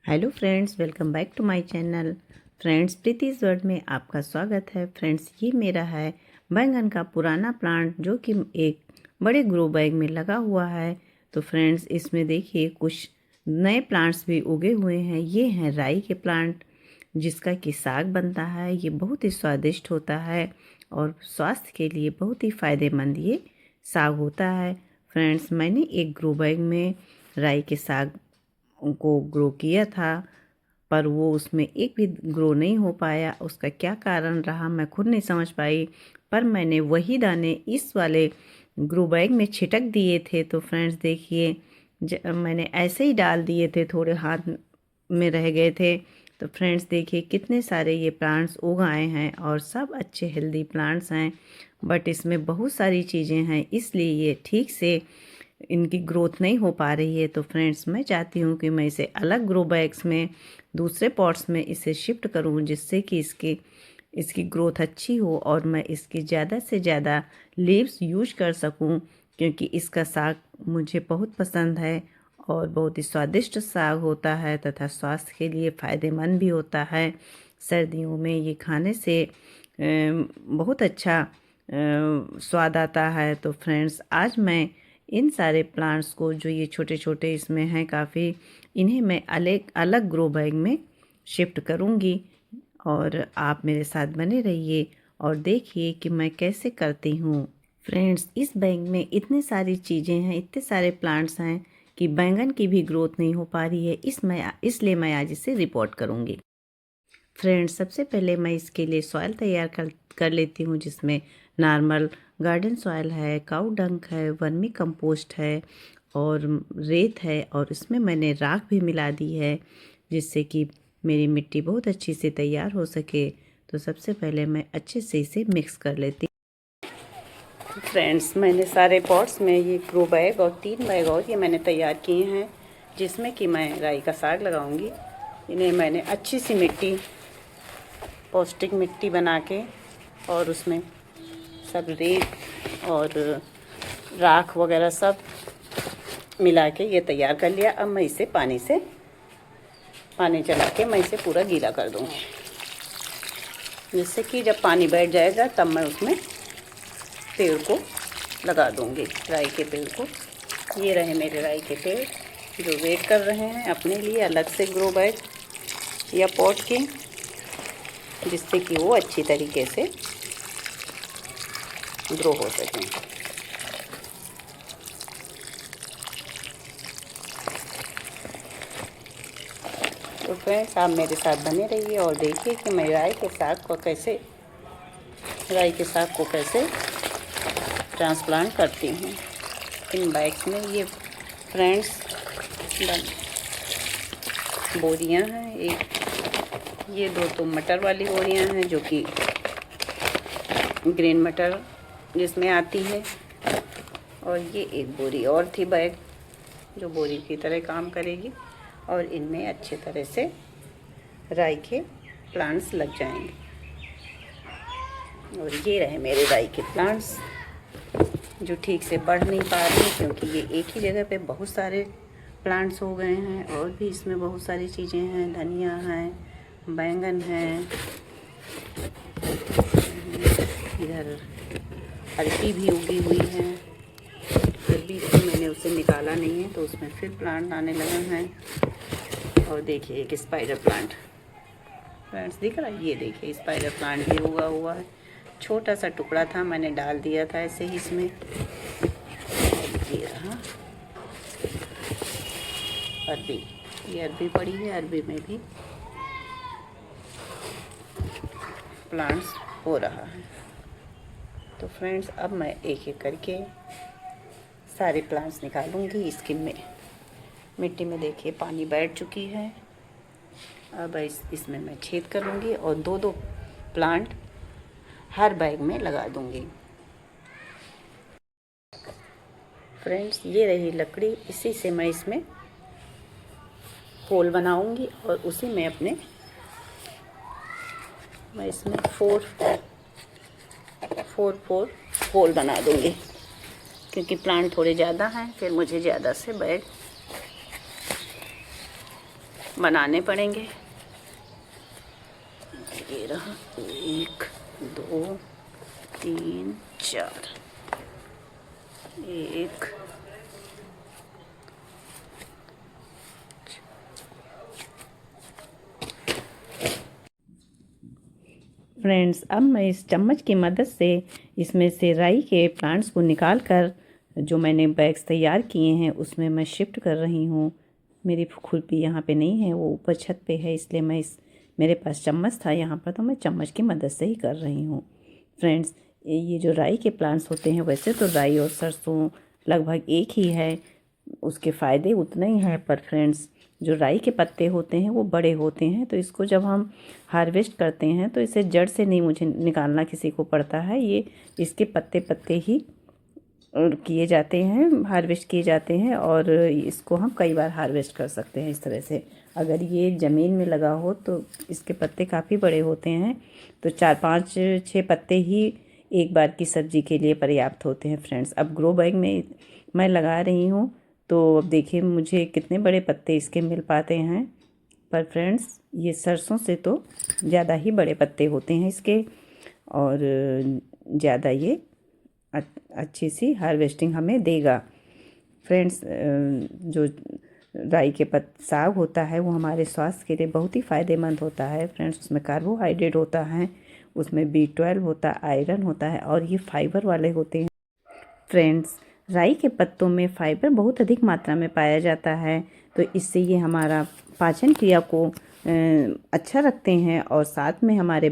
Hello friends, welcome back to my channel. Friends, प्रीतिस world में आपका स्वागत है। फ्रेंड्स, ये मेरा है बैंगन का पुराना प्लांट जो कि एक बड़े ग्रो बैग में लगा हुआ है। तो फ्रेंड्स, इसमें देखिए कुछ नए प्लांट्स भी उगे हुए हैं। ये हैं राई के प्लांट जिसका कि साग बनता है। ये बहुत ही स्वादिष्ट होता है और स्वास्थ्य के लिए बहुत ही फ़ायदेमंद ये साग होता है। फ्रेंड्स, मैंने एक ग्रो बैग में राई के साग को ग्रो किया था, पर वो उसमें एक भी ग्रो नहीं हो पाया। उसका क्या कारण रहा मैं खुद नहीं समझ पाई, पर मैंने वही दाने इस वाले ग्रो बैग में छिटक दिए थे। तो फ्रेंड्स देखिए, मैंने ऐसे ही डाल दिए थे, थोड़े हाथ में रह गए थे। तो फ्रेंड्स देखिए कितने सारे ये प्लांट्स उग आए हैं और सब अच्छे हेल्दी प्लांट्स हैं। बट इसमें बहुत सारी चीज़ें हैं, इसलिए ये ठीक से इनकी ग्रोथ नहीं हो पा रही है। तो फ्रेंड्स, मैं चाहती हूँ कि मैं इसे अलग ग्रो बैग्स में, दूसरे पॉट्स में इसे शिफ्ट करूँ, जिससे कि इसकी ग्रोथ अच्छी हो और मैं इसकी ज़्यादा से ज़्यादा लीव्स यूज कर सकूँ, क्योंकि इसका साग मुझे बहुत पसंद है और बहुत ही स्वादिष्ट साग होता है तथा स्वास्थ्य के लिए फ़ायदेमंद भी होता है। सर्दियों में ये खाने से बहुत अच्छा स्वाद आता है। तो फ्रेंड्स, आज मैं इन सारे प्लांट्स को, जो ये छोटे छोटे इसमें हैं काफ़ी, इन्हें मैं अलग अलग ग्रो बैग में शिफ्ट करूँगी और आप मेरे साथ बने रहिए और देखिए कि मैं कैसे करती हूँ। फ्रेंड्स, इस बैग में इतनी सारी चीज़ें हैं, इतने सारे प्लांट्स हैं कि बैंगन की भी ग्रोथ नहीं हो पा रही है। इसलिए मैं आज इसे रिपोर्ट करूँगी। फ्रेंड्स, सबसे पहले मैं इसके लिए सॉइल तैयार कर लेती हूँ, जिसमें नॉर्मल गार्डन सॉइल है, काऊ डंक है, वर्मी कंपोस्ट है और रेत है, और इसमें मैंने राख भी मिला दी है, जिससे कि मेरी मिट्टी बहुत अच्छी से तैयार हो सके। तो सबसे पहले मैं अच्छे से इसे मिक्स कर लेती हूँ। फ्रेंड्स, मैंने सारे पॉट्स में ये ग्रो बैग और 3 बैग और ये मैंने तैयार किए हैं, जिसमें कि मैं राई का साग लगाऊंगी। इन्हें मैंने अच्छी सी मिट्टी, पौष्टिक मिट्टी बना के और उसमें सब रेत और राख वगैरह सब मिला के ये तैयार कर लिया। अब मैं इसे पानी चला के मैं इसे पूरा गीला कर दूँगी, जिससे कि जब पानी बैठ जाएगा तब मैं उसमें पेड़ को लगा दूँगी, राई के पेड़ को। ये रहे मेरे राई के पेड़ जो वेट कर रहे हैं अपने लिए अलग से ग्रो बैग या पॉट के, जिससे कि वो अच्छी तरीके से ग्रो हो सकें। तो फ्रेंड्स, आप मेरे साथ बने रहिए और देखिए कि मैं राई के साग को कैसे ट्रांसप्लांट करती हूँ इन बैग्स में। ये फ्रेंड्स बोरियां हैं, ये 2 तो मटर वाली बोरियां हैं, जो कि ग्रीन मटर जिसमें आती है, और ये एक बोरी और थी बैग जो बोरी की तरह काम करेगी, और इनमें अच्छे तरह से राई के प्लांट्स लग जाएंगे। और ये रहे मेरे राई के प्लांट्स जो ठीक से बढ़ नहीं पा रहे, क्योंकि ये एक ही जगह पे बहुत सारे प्लांट्स हो गए हैं। और भी इसमें बहुत सारी चीज़ें हैं, धनिया है, बैंगन है, इधर अरबी भी उगी हुई है। अरबी से मैंने उसे निकाला नहीं है, तो उसमें फिर प्लांट आने लगे हैं। और देखिए एक स्पाइडर प्लांट फ्रेंड्स दिख रहा है, ये देखिए स्पाइडर प्लांट भी उगा हुआ है। छोटा सा टुकड़ा था, मैंने डाल दिया था ऐसे ही इसमें। ये रहा अरबी, ये अरबी पड़ी है, अरबी में भी प्लांट्स हो रहा है। तो फ्रेंड्स, अब मैं एक एक करके सारे प्लांट्स निकालूंगी। इसकी मिट्टी में देखिए पानी बैठ चुकी है। अब इसमें मैं छेद करूंगी और 2-2 प्लांट हर बैग में लगा दूंगी। फ्रेंड्स, ये रही लकड़ी, इसी से मैं इसमें होल बनाऊंगी और उसी में मैं इसमें 4 होल बना दूंगी, क्योंकि प्लांट थोड़े ज़्यादा हैं, फिर मुझे ज़्यादा से बैग बनाने पड़ेंगे। ये रहा 1 2 3 4 1 फ्रेंड्स, अब मैं इस चम्मच की मदद से इसमें से राई के प्लांट्स को निकाल कर जो मैंने बैग्स तैयार किए हैं उसमें मैं शिफ्ट कर रही हूँ। मेरी खुरपी यहाँ पे नहीं है, वो ऊपर छत पे है, इसलिए मैं मेरे पास चम्मच था यहाँ पर, तो मैं चम्मच की मदद से ही कर रही हूँ। फ्रेंड्स, ये जो राई के प्लांट्स होते हैं, वैसे तो राई और सरसों लगभग एक ही है, उसके फ़ायदे उतने ही हैं, पर फ्रेंड्स जो राई के पत्ते होते हैं वो बड़े होते हैं, तो इसको जब हम हार्वेस्ट करते हैं तो इसे जड़ से नहीं मुझे निकालना किसी को पड़ता है, ये इसके पत्ते पत्ते ही किए जाते हैं, हार्वेस्ट किए जाते हैं, और इसको हम कई बार हार्वेस्ट कर सकते हैं इस तरह से। अगर ये ज़मीन में लगा हो तो इसके पत्ते काफ़ी बड़े होते हैं, तो 4 5 6 पत्ते ही एक बार की सब्ज़ी के लिए पर्याप्त होते हैं। फ्रेंड्स, अब ग्रो बैग में मैं लगा रही हूँ, तो अब देखिए मुझे कितने बड़े पत्ते इसके मिल पाते हैं। पर फ्रेंड्स, ये सरसों से तो ज़्यादा ही बड़े पत्ते होते हैं इसके, और ज़्यादा ये अच्छी सी हार्वेस्टिंग हमें देगा। फ्रेंड्स, जो राई के साग होता है वो हमारे स्वास्थ्य के लिए बहुत ही फ़ायदेमंद होता है। फ्रेंड्स, उसमें कार्बोहाइड्रेट होता है, उसमें B12 होता है, आयरन होता है, और ये फाइबर वाले होते हैं। फ्रेंड्स, राई के पत्तों में फाइबर बहुत अधिक मात्रा में पाया जाता है, तो इससे ये हमारा पाचन क्रिया को अच्छा रखते हैं, और साथ में हमारे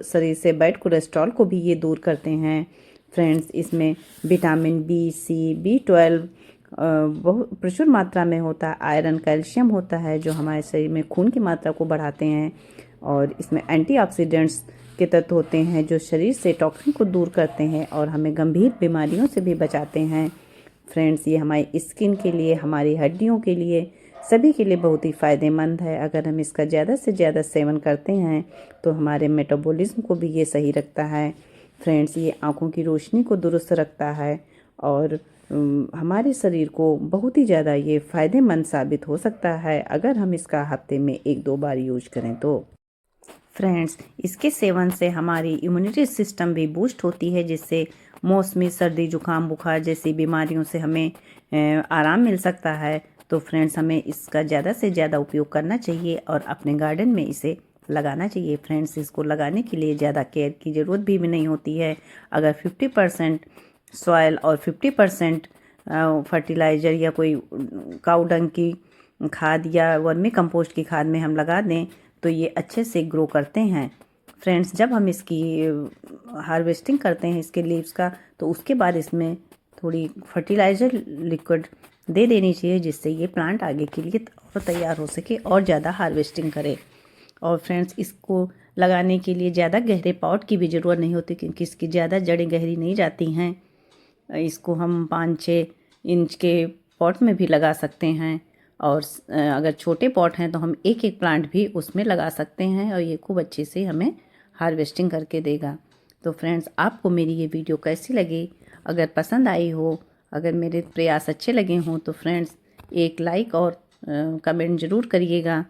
शरीर से बैड कोलेस्ट्रॉल को भी ये दूर करते हैं। फ्रेंड्स, इसमें विटामिन B, C, B12 बहुत प्रचुर मात्रा में होता है, आयरन कैल्शियम होता है जो हमारे शरीर में खून की मात्रा को बढ़ाते हैं, और इसमें एंटीऑक्सीडेंट्स के तत्व होते हैं जो शरीर से टॉक्सिन को दूर करते हैं और हमें गंभीर बीमारियों से भी बचाते हैं। फ्रेंड्स, ये हमारी स्किन के लिए, हमारी हड्डियों के लिए, सभी के लिए बहुत ही फ़ायदेमंद है। अगर हम इसका ज़्यादा से ज़्यादा सेवन करते हैं तो हमारे मेटाबॉलिज्म को भी ये सही रखता है। फ्रेंड्स, ये आँखों की रोशनी को दुरुस्त रखता है, और हमारे शरीर को बहुत ही ज़्यादा ये फ़ायदेमंद साबित हो सकता है अगर हम इसका हफ्ते में 1-2 बार यूज करें तो। फ्रेंड्स, इसके सेवन से हमारी इम्यूनिटी सिस्टम भी बूस्ट होती है, जिससे मौसमी सर्दी, जुकाम, बुखार जैसी बीमारियों से हमें आराम मिल सकता है। तो फ्रेंड्स, हमें इसका ज़्यादा से ज़्यादा उपयोग करना चाहिए और अपने गार्डन में इसे लगाना चाहिए। फ्रेंड्स, इसको लगाने के लिए ज़्यादा केयर की ज़रूरत भी नहीं होती है। अगर 50% सॉयल और 50% फर्टिलाइज़र या कोई काऊ डंग की खाद या वर्मी कंपोस्ट की खाद में हम लगा दें तो ये अच्छे से ग्रो करते हैं। फ्रेंड्स, जब हम इसकी हार्वेस्टिंग करते हैं इसके लीव्स का, तो उसके बाद इसमें थोड़ी फर्टिलाइज़र लिक्विड दे देनी चाहिए, जिससे ये प्लांट आगे के लिए और तैयार हो सके और ज़्यादा हार्वेस्टिंग करे। और फ्रेंड्स, इसको लगाने के लिए ज़्यादा गहरे पॉट की भी ज़रूरत नहीं होती, क्योंकि इसकी ज़्यादा जड़ें गहरी नहीं जाती हैं। इसको हम 5-6 इंच के पॉट में भी लगा सकते हैं, और अगर छोटे पॉट हैं तो हम एक एक प्लांट भी उसमें लगा सकते हैं, और ये खूब अच्छे से हमें हार्वेस्टिंग करके देगा। तो फ्रेंड्स, आपको मेरी ये वीडियो कैसी लगी? अगर पसंद आई हो, अगर मेरे प्रयास अच्छे लगे हों, तो फ्रेंड्स एक लाइक और कमेंट ज़रूर करिएगा।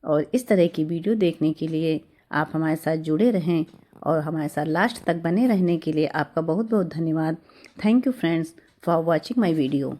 और इस तरह की वीडियो देखने के लिए आप हमारे साथ जुड़े रहें, और हमारे साथ लास्ट तक बने रहने के लिए आपका बहुत बहुत धन्यवाद। Thank you friends for watching my video.